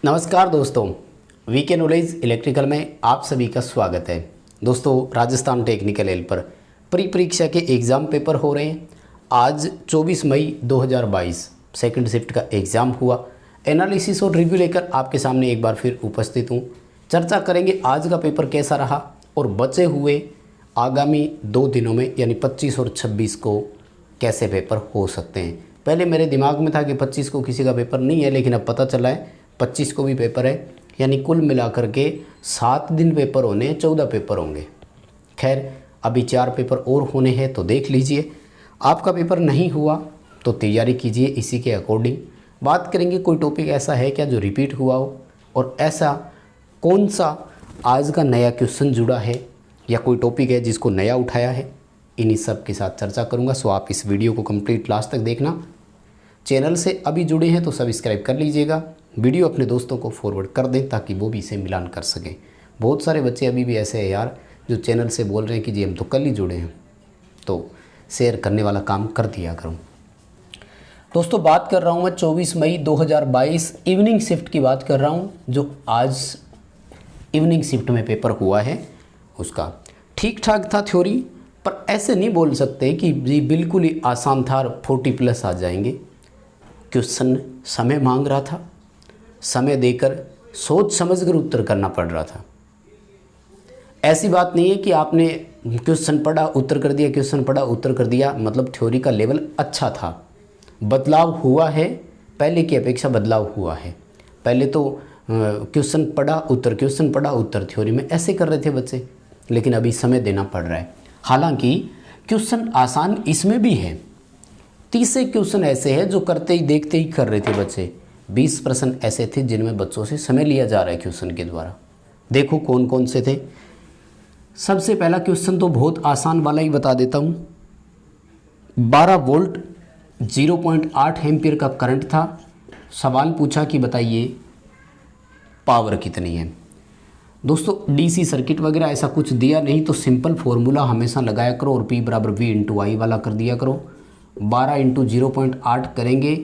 नमस्कार दोस्तों, VK knowledge electrical में आप सभी का स्वागत है। दोस्तों, राजस्थान टेक्निकल एल पर प्री परीक्षा के एग्ज़ाम पेपर हो रहे हैं। आज 24 मई 2022 सेकंड शिफ्ट का एग्ज़ाम हुआ। एनालिसिस और रिव्यू लेकर आपके सामने एक बार फिर उपस्थित हूँ। चर्चा करेंगे आज का पेपर कैसा रहा और बचे हुए आगामी 2 दिनों में यानी 25 और 26 को कैसे पेपर हो सकते हैं। पहले मेरे दिमाग में था कि 25 को किसी का पेपर नहीं है, लेकिन अब पता चला है 25 को भी पेपर है, यानी कुल मिलाकर के 7 दिन पेपर होने हैं, 14 पेपर होंगे। खैर, अभी 4 पेपर और होने हैं, तो देख लीजिए। आपका पेपर नहीं हुआ तो तैयारी कीजिए इसी के अकॉर्डिंग। बात करेंगे कोई टॉपिक ऐसा है क्या जो रिपीट हुआ हो, और ऐसा कौन सा आज का नया क्वेश्चन जुड़ा है या कोई टॉपिक है जिसको नया उठाया है, इन्हीं सब के साथ चर्चा करूंगा। सो आप इस वीडियो को कंप्लीट लास्ट तक देखना। चैनल से अभी जुड़े हैं तो सब्सक्राइब कर लीजिएगा। वीडियो अपने दोस्तों को फॉरवर्ड कर दें ताकि वो भी इसे मिलान कर सकें। बहुत सारे बच्चे अभी भी ऐसे हैं यार जो चैनल से बोल रहे हैं कि जी हम तो कल ही जुड़े हैं, तो शेयर करने वाला काम कर दिया करूँ। दोस्तों, बात कर रहा हूँ मैं 24 मई 2022 इवनिंग शिफ्ट की बात कर रहा हूँ, जो आज इवनिंग शिफ्ट में पेपर हुआ है। उसका ठीक ठाक था थ्योरी, पर ऐसे नहीं बोल सकते कि जी बिल्कुल ही आसान था, 40+ आ जाएंगे। क्वेश्चन समय मांग रहा था, समय देकर सोच समझकर उत्तर करना पड़ रहा था। ऐसी बात नहीं है कि आपने क्वेश्चन पढ़ा उत्तर कर दिया, क्वेश्चन पढ़ा उत्तर कर दिया, मतलब थ्योरी का लेवल अच्छा था। बदलाव हुआ है, पहले की अपेक्षा बदलाव हुआ है। पहले तो क्वेश्चन पढ़ा उत्तर, क्वेश्चन पढ़ा उत्तर थ्योरी में ऐसे कर रहे थे बच्चे, लेकिन अभी समय देना पड़ रहा है। हालांकि क्वेश्चन आसान इसमें भी है। 30 क्वेश्चन ऐसे हैं जो करते ही देखते ही कर रहे थे बच्चे। 20% ऐसे थे जिनमें बच्चों से समय लिया जा रहा है क्वेश्चन के द्वारा। देखो कौन कौन से थे। सबसे पहला क्वेश्चन तो बहुत आसान वाला ही बता देता हूँ। 12 वोल्ट 0.8 एम्पियर का करंट था। सवाल पूछा कि बताइए पावर कितनी है। दोस्तों, डीसी सर्किट वगैरह ऐसा कुछ दिया नहीं, तो सिंपल फॉर्मूला हमेशा लगाया करो और P = V × I वाला कर दिया करो। 12 × 0.8 करेंगे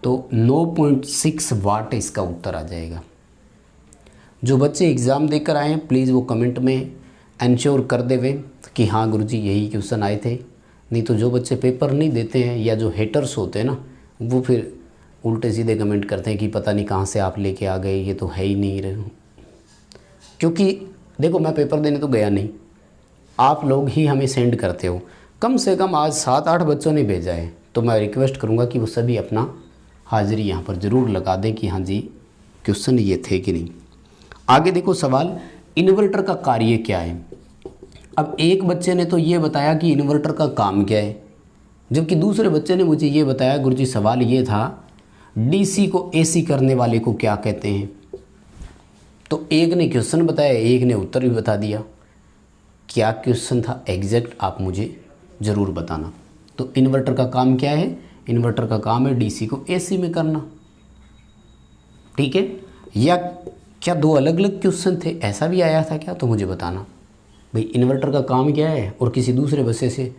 तो 9.6 वाट इसका उत्तर आ जाएगा। जो बच्चे एग्ज़ाम देकर आए हैं प्लीज़ वो कमेंट में एंश्योर कर देवे कि हाँ गुरुजी यही क्वेश्चन आए थे। नहीं तो जो बच्चे पेपर नहीं देते हैं या जो हेटर्स होते हैं ना, वो फिर उल्टे सीधे कमेंट करते हैं कि पता नहीं कहाँ से आप लेके आ गए, ये तो है ही नहीं रहे। क्योंकि देखो, मैं पेपर देने तो गया नहीं, आप लोग ही हमें सेंड करते हो। कम से कम आज 7-8 बच्चों ने भेजा है, तो मैं रिक्वेस्ट करूँगा कि वो सभी अपना हाज़िरी यहाँ पर ज़रूर लगा दें कि हाँ जी क्वेश्चन ये थे कि नहीं। आगे देखो सवाल, इन्वर्टर का कार्य क्या है। अब एक बच्चे ने तो ये बताया कि इन्वर्टर का काम क्या है, जबकि दूसरे बच्चे ने मुझे ये बताया गुरुजी सवाल ये था डीसी को एसी करने वाले को क्या कहते हैं। तो एक ने क्वेश्चन बताया, एक ने उत्तर भी बता दिया। क्या क्वेश्चन था एग्जैक्ट आप मुझे ज़रूर बताना। तो इन्वर्टर का काम क्या है? इन्वर्टर का काम है डीसी को एसी में करना। ठीक है, या क्या 2 अलग अलग क्वेश्चन थे, ऐसा भी आया था क्या, तो मुझे बताना भाई इन्वर्टर का काम क्या है। और किसी दूसरे बच्चे से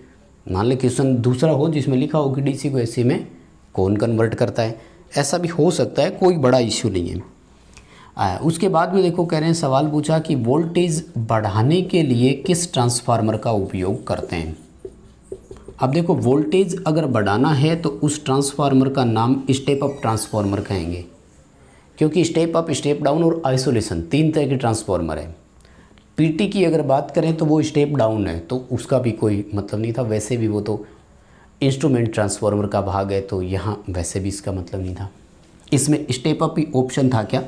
मान ले क्वेश्चन दूसरा हो जिसमें लिखा हो कि डीसी को एसी में कौन कन्वर्ट करता है, ऐसा भी हो सकता है, कोई बड़ा इश्यू नहीं है। उसके बाद में देखो कह रहे हैं, सवाल पूछा कि वोल्टेज बढ़ाने के लिए किस ट्रांसफार्मर का उपयोग करते हैं। अब देखो, वोल्टेज अगर बढ़ाना है तो उस ट्रांसफार्मर का नाम स्टेप अप ट्रांसफार्मर कहेंगे, क्योंकि स्टेप अप, स्टेप डाउन और आइसोलेशन 3 तरह के ट्रांसफार्मर है। पीटी की अगर बात करें तो वो स्टेप डाउन है, तो उसका भी कोई मतलब नहीं था। वैसे भी वो तो इंस्ट्रूमेंट ट्रांसफार्मर का भाग है, तो यहाँ वैसे भी इसका मतलब नहीं था। इसमें स्टेप अप ही ऑप्शन था क्या,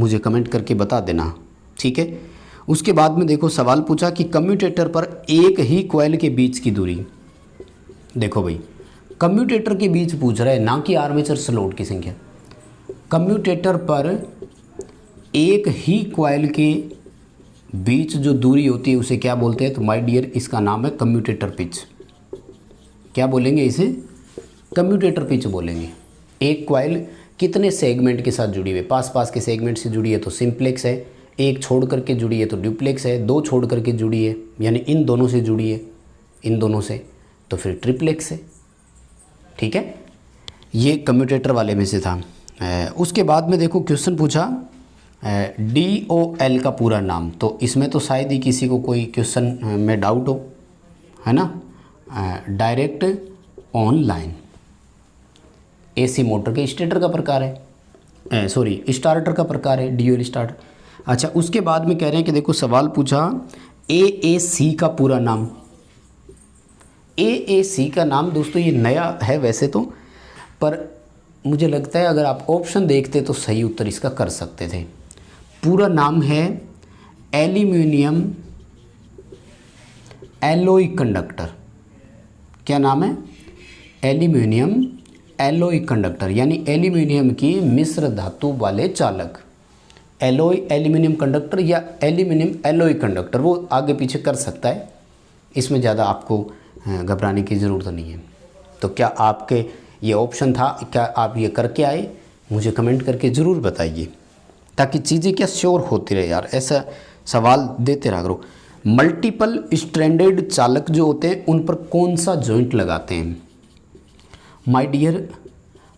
मुझे कमेंट करके बता देना। ठीक है, उसके बाद में देखो सवाल पूछा कि कम्यूटेटर पर एक ही कॉइल के बीच की दूरी। देखो भाई, कम्यूटेटर के बीच पूछ रहा है, ना कि आर्मेचर स्लॉट की संख्या। कम्यूटेटर पर एक ही कॉइल के बीच जो दूरी होती है उसे क्या बोलते हैं, तो माय डियर इसका नाम है कम्यूटेटर पिच। क्या बोलेंगे इसे? कम्यूटेटर पिच बोलेंगे। एक कॉइल कितने सेगमेंट के साथ जुड़ी हुई है, पास के सेगमेंट से जुड़ी है तो सिंप्लेक्स है, एक छोड़ करके जुड़ी है तो ड्यूप्लेक्स है, 2 छोड़ करके जुड़ी है यानी इन दोनों से जुड़ी है, इन दोनों से तो फिर ट्रिप्लेक्स है। ठीक है, ये कम्यूटेटर वाले में से था। उसके बाद में देखो क्वेश्चन पूछा DOL का पूरा नाम, तो इसमें तो शायद ही किसी को कोई क्वेश्चन में डाउट हो, है ना। डायरेक्ट ऑनलाइन AC मोटर के स्टेटर का प्रकार है, सॉरी स्टार्टर का प्रकार है, DOL स्टार्टर। अच्छा, उसके बाद में कह रहे हैं कि देखो सवाल पूछा AAC का पूरा नाम। AAC का नाम दोस्तों ये नया है वैसे तो, पर मुझे लगता है अगर आप ऑप्शन देखते तो सही उत्तर इसका कर सकते थे। पूरा नाम है एल्यूमिनियम एलॉय कंडक्टर। क्या नाम है? एल्यूमिनियम एलॉय कंडक्टर, यानी एल्यूमिनियम की मिश्र धातु वाले चालक। एलॉय एल्यूमिनियम कंडक्टर या एल्यूमिनियम एलॉय कंडक्टर, वो आगे पीछे कर सकता है, इसमें ज़्यादा आपको घबराने की ज़रूरत नहीं है। तो क्या आपके ये ऑप्शन था, क्या आप ये करके आए? मुझे कमेंट करके ज़रूर बताइए, ताकि चीज़ें क्या श्योर होती रहे यार, ऐसा सवाल देते रहा करो। मल्टीपल स्ट्रैंडेड चालक जो होते हैं उन पर कौन सा जॉइंट लगाते हैं? My dear,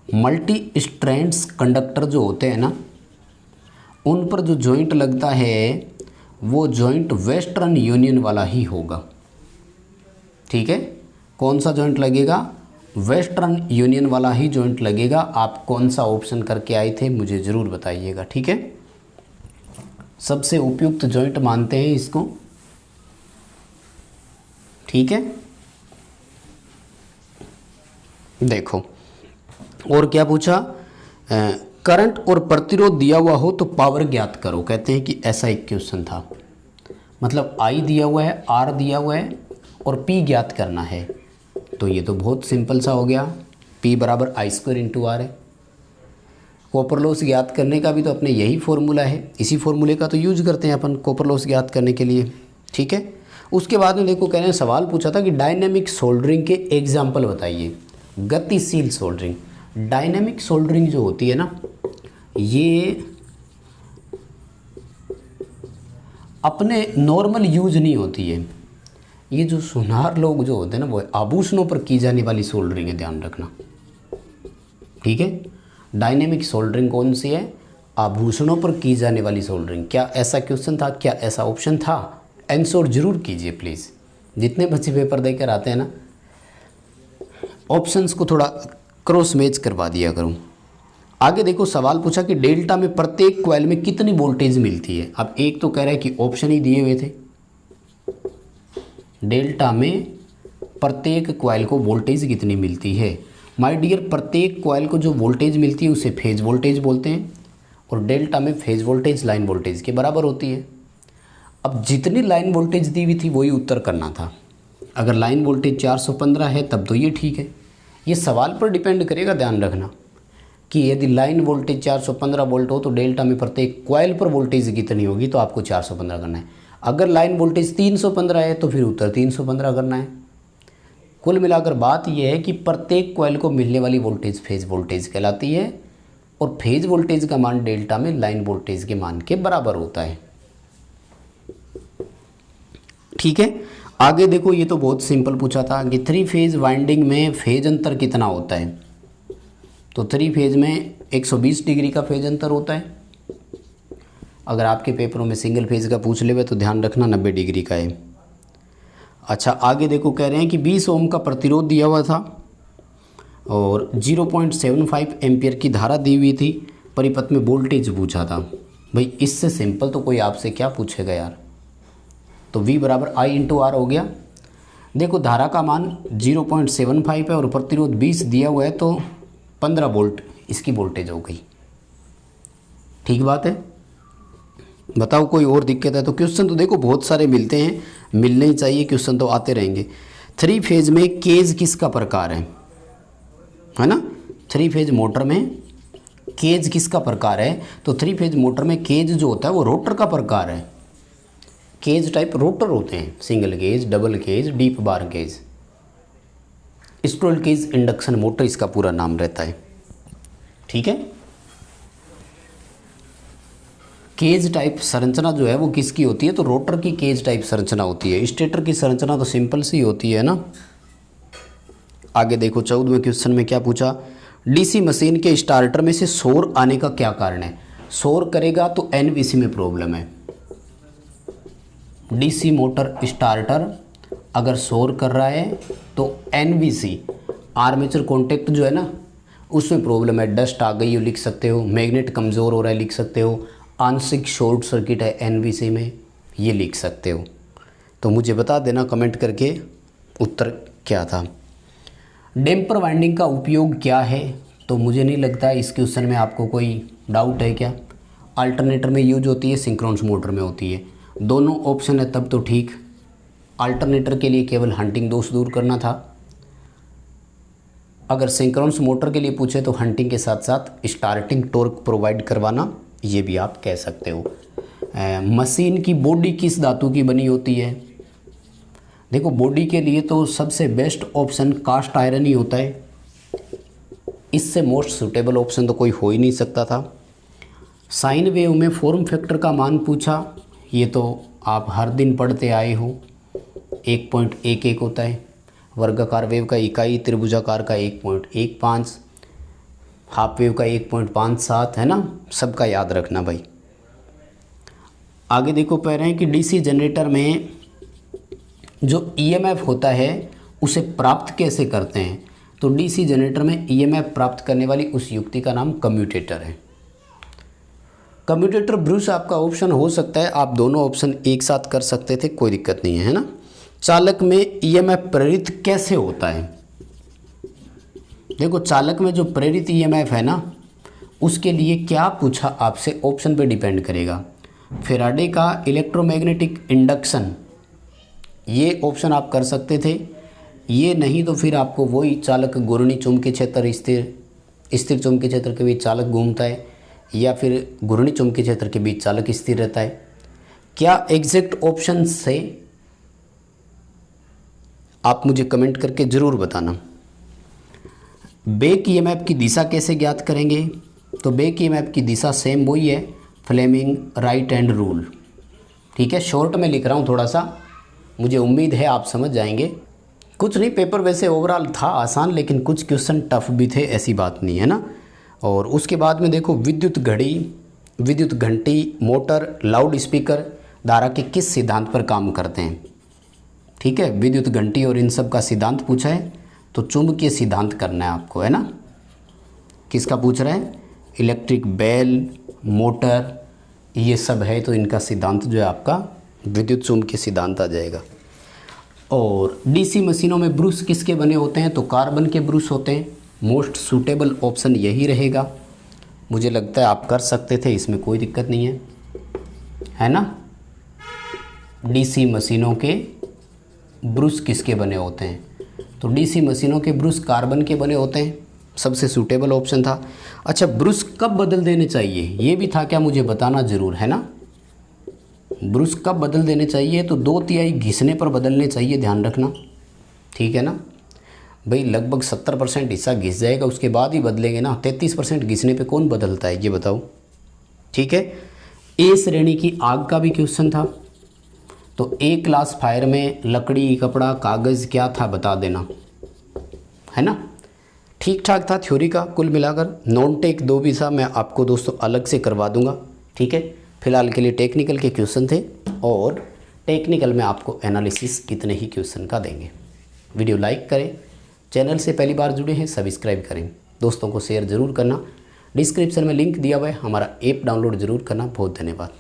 multi strands conductor जो होते हैं ना, उन पर जो जॉइंट लगता है वो जॉइंट वेस्टर्न यूनियन वाला ही होगा। ठीक है, कौन सा जॉइंट लगेगा? वेस्टर्न यूनियन वाला ही जॉइंट लगेगा। आप कौन सा ऑप्शन करके आए थे मुझे ज़रूर बताइएगा। ठीक है, सबसे उपयुक्त जॉइंट मानते हैं इसको। ठीक है, देखो और क्या पूछा, करंट और प्रतिरोध दिया हुआ हो तो पावर ज्ञात करो। कहते हैं कि ऐसा एक क्वेश्चन था, मतलब I दिया हुआ है, R दिया हुआ है और P ज्ञात करना है। तो ये तो बहुत सिंपल सा हो गया, P बराबर I² इंटू R है। कॉपर लॉस ज्ञात करने का भी तो अपने यही फॉर्मूला है, इसी फॉर्मूले का तो यूज करते हैं अपन कॉपर लॉस ज्ञात करने के लिए। ठीक है, उसके बाद में देखो कह रहे हैं, सवाल पूछा था कि डायनेमिक सोल्डरिंग के एग्जाम्पल बताइए। गतिशील सोल्डरिंग, डायनेमिक सोल्डरिंग जो होती है ना, ये अपने नॉर्मल यूज नहीं होती है। ये जो सुनार लोग जो होते हैं ना, वो आभूषणों पर की जाने वाली सोल्डरिंग है, ध्यान रखना। ठीक है, डायनेमिक सोल्डरिंग कौन सी है? आभूषणों पर की जाने वाली सोल्डरिंग। क्या ऐसा क्वेश्चन था? क्या ऐसा ऑप्शन था? आंसर जरूर कीजिए प्लीज़। जितने बच्चे पेपर देकर आते हैं ना, ऑप्शंस को थोड़ा क्रॉस मैच करवा दिया करूँ। आगे देखो सवाल पूछा कि डेल्टा में प्रत्येक कॉइल में कितनी वोल्टेज मिलती है। अब एक तो कह रहा है कि ऑप्शन ही दिए हुए थे, डेल्टा में प्रत्येक कॉइल को वोल्टेज कितनी मिलती है। माय डियर, प्रत्येक कॉइल को जो वोल्टेज मिलती है उसे फेज वोल्टेज बोलते हैं, और डेल्टा में फेज वोल्टेज लाइन वोल्टेज के बराबर होती है। अब जितनी लाइन वोल्टेज दी हुई थी वही उत्तर करना था। अगर लाइन वोल्टेज 415 है तब तो ये ठीक है। ये सवाल पर डिपेंड करेगा, ध्यान रखना, कि यदि लाइन वोल्टेज 415 वोल्ट हो तो डेल्टा में प्रत्येक कॉइल पर वोल्टेज कितनी होगी, तो आपको 415 करना है। अगर लाइन वोल्टेज 315 है तो फिर उत्तर 315 करना है। कुल मिलाकर बात यह है कि प्रत्येक कॉइल को मिलने वाली वोल्टेज फेज वोल्टेज कहलाती है, और फेज वोल्टेज का मान डेल्टा में लाइन वोल्टेज के मान के बराबर होता है। ठीक है, आगे देखो, ये तो बहुत सिंपल पूछा था कि 3 फेज वाइंडिंग में फेज अंतर कितना होता है। तो 3 फेज में 120 डिग्री का फेज अंतर होता है। अगर आपके पेपरों में सिंगल फेज का पूछ ले तो ध्यान रखना 90 डिग्री का है। अच्छा, आगे देखो कह रहे हैं कि 20 ओम का प्रतिरोध दिया हुआ था और 0.75 एम्पियर की धारा दी हुई थी। परिपथ में वोल्टेज पूछा था। भाई इससे सिंपल तो कोई आपसे क्या पूछेगा यार। तो V बराबर I इंटू R हो गया। देखो धारा का मान 0.75 है और प्रतिरोध 20 दिया हुआ है, तो 15 वोल्ट इसकी वोल्टेज हो गई। ठीक बात है, बताओ कोई और दिक्कत है तो। क्वेश्चन तो देखो बहुत सारे मिलते हैं, मिलने ही चाहिए, क्वेश्चन तो आते रहेंगे। 3 फेज में केज किसका प्रकार है ना। 3 फेज मोटर में केज किसका प्रकार है, तो 3 फेज मोटर में केज जो होता है वो रोटर का प्रकार है। केज टाइप रोटर होते हैं, single cage, double cage, deep bar cage, squirrel cage induction motor इसका पूरा नाम रहता है। ठीक है, केज टाइप संरचना जो है वो किसकी होती है, तो रोटर की केज टाइप संरचना होती है। स्टेटर की संरचना तो सिंपल सी होती है ना। आगे देखो 14वें क्वेश्चन में क्या पूछा, डीसी मशीन के स्टार्टर में से शोर आने का क्या कारण है? शोर करेगा तो एनवीसी में प्रॉब्लम है। डीसी मोटर स्टार्टर अगर शोर कर रहा है तो एनवीसी आर्मेचर कॉन्टैक्ट जो है ना उसमें प्रॉब्लम है। डस्ट आ गई हो लिख सकते हो, मैग्नेट कमज़ोर हो रहा है लिख सकते हो, आंशिक शॉर्ट सर्किट है एनवीसी में, ये लिख सकते हो। तो मुझे बता देना कमेंट करके उत्तर क्या था। डैम्पर वाइंडिंग का उपयोग क्या है? तो मुझे नहीं लगता इस क्वेश्चन में आपको कोई डाउट है क्या। अल्टरनेटर में यूज होती है, सिंक्रोनस मोटर में होती है। दोनों ऑप्शन है तब तो ठीक। अल्टरनेटर के लिए केवल हंटिंग दोष दूर करना था। अगर सिंक्रोनस मोटर के लिए पूछे तो हंटिंग के साथ साथ स्टार्टिंग टॉर्क प्रोवाइड करवाना, ये भी आप कह सकते हो। मशीन की बॉडी किस धातु की बनी होती है? देखो बॉडी के लिए तो सबसे बेस्ट ऑप्शन कास्ट आयरन ही होता है, इससे मोस्ट सूटेबल ऑप्शन तो कोई हो ही नहीं सकता था। साइन वेव में फॉर्म फैक्टर का मान पूछा, ये तो आप हर दिन पढ़ते आए हो, 1.11 होता है। वर्गाकार वेव का इकाई, त्रिभुजाकार का 1.15, हाफ वेव का 1.57 है ना, सबका याद रखना भाई। आगे देखो कह रहे हैं कि डीसी जनरेटर में जो ईएमएफ होता है उसे प्राप्त कैसे करते हैं? तो डीसी जनरेटर में ईएमएफ प्राप्त करने वाली उस युक्ति का नाम कम्यूटेटर है। कम्यूटेटर ब्रूस आपका ऑप्शन हो सकता है, आप दोनों ऑप्शन एक साथ कर सकते थे, कोई दिक्कत नहीं है ना। चालक में ईएमएफ प्रेरित कैसे होता है? देखो चालक में जो प्रेरित ईएमएफ है ना उसके लिए क्या पूछा आपसे, ऑप्शन पे डिपेंड करेगा। फैराडे का इलेक्ट्रोमैग्नेटिक इंडक्शन, ये ऑप्शन आप कर सकते थे। ये नहीं तो फिर आपको वही चालक घूर्णी चुंबकीय क्षेत्र स्थिर चुंबकीय क्षेत्र के बीच चालक घूमता है, या फिर घूर्णी चुंबकीय क्षेत्र के बीच चालक स्थिर रहता है। क्या एग्जैक्ट ऑप्शन से आप मुझे कमेंट करके ज़रूर बताना। बैक ईएमएफ की दिशा कैसे ज्ञात करेंगे? तो बैक ईएमएफ की दिशा सेम वही है, फ्लेमिंग राइट हैंड रूल। ठीक है, शॉर्ट में लिख रहा हूँ थोड़ा सा, मुझे उम्मीद है आप समझ जाएंगे। कुछ नहीं, पेपर वैसे ओवरऑल था आसान, लेकिन कुछ क्वेश्चन टफ भी थे, ऐसी बात नहीं है ना। और उसके बाद में देखो विद्युत घड़ी, विद्युत घंटी, मोटर, लाउड स्पीकर धारा के किस सिद्धांत पर काम करते हैं? ठीक है, विद्युत घंटी और इन सब का सिद्धांत पूछा है तो चुंबकीय सिद्धांत करना है आपको, है ना। किसका पूछ रहा है? इलेक्ट्रिक बेल, मोटर, ये सब है तो इनका सिद्धांत जो है आपका विद्युत चुंबकीय सिद्धांत आ जाएगा। और डीसी मशीनों में ब्रूस किसके बने होते हैं? तो कार्बन के ब्रूस होते हैं। मोस्ट सूटेबल ऑप्शन यही रहेगा, मुझे लगता है आप कर सकते थे, इसमें कोई दिक्कत नहीं है ना। डीसी मशीनों के ब्रूस किसके बने होते हैं? तो डीसी मशीनों के ब्रूस कार्बन के बने होते हैं, सबसे सूटेबल ऑप्शन था। अच्छा, ब्रूस कब बदल देने चाहिए ये भी था क्या, मुझे बताना ज़रूर, है ना। ब्रूस कब बदल देने चाहिए? तो 2/3 घिसने पर बदलने चाहिए, ध्यान रखना, ठीक है ना भाई। लगभग 70% हिस्सा घिस जाएगा, उसके बाद ही बदलेंगे ना। 33% घिसने पे कौन बदलता है ये बताओ, ठीक है। ए श्रेणी की आग का भी क्वेश्चन था, तो ए क्लास फायर में लकड़ी, कपड़ा, कागज़ क्या था बता देना, है ना। ठीक ठाक था थ्योरी का कुल मिलाकर। नॉन टेक 2 भी था, मैं आपको दोस्तों अलग से करवा दूंगा, ठीक है। फिलहाल के लिए टेक्निकल के क्वेश्चन थे, और टेक्निकल में आपको एनालिसिस इतने ही क्वेश्चन का देंगे। वीडियो लाइक करें, चैनल से पहली बार जुड़े हैं सब्सक्राइब करें, दोस्तों को शेयर ज़रूर करना। डिस्क्रिप्शन में लिंक दिया हुआ है, हमारा ऐप डाउनलोड ज़रूर करना। बहुत धन्यवाद।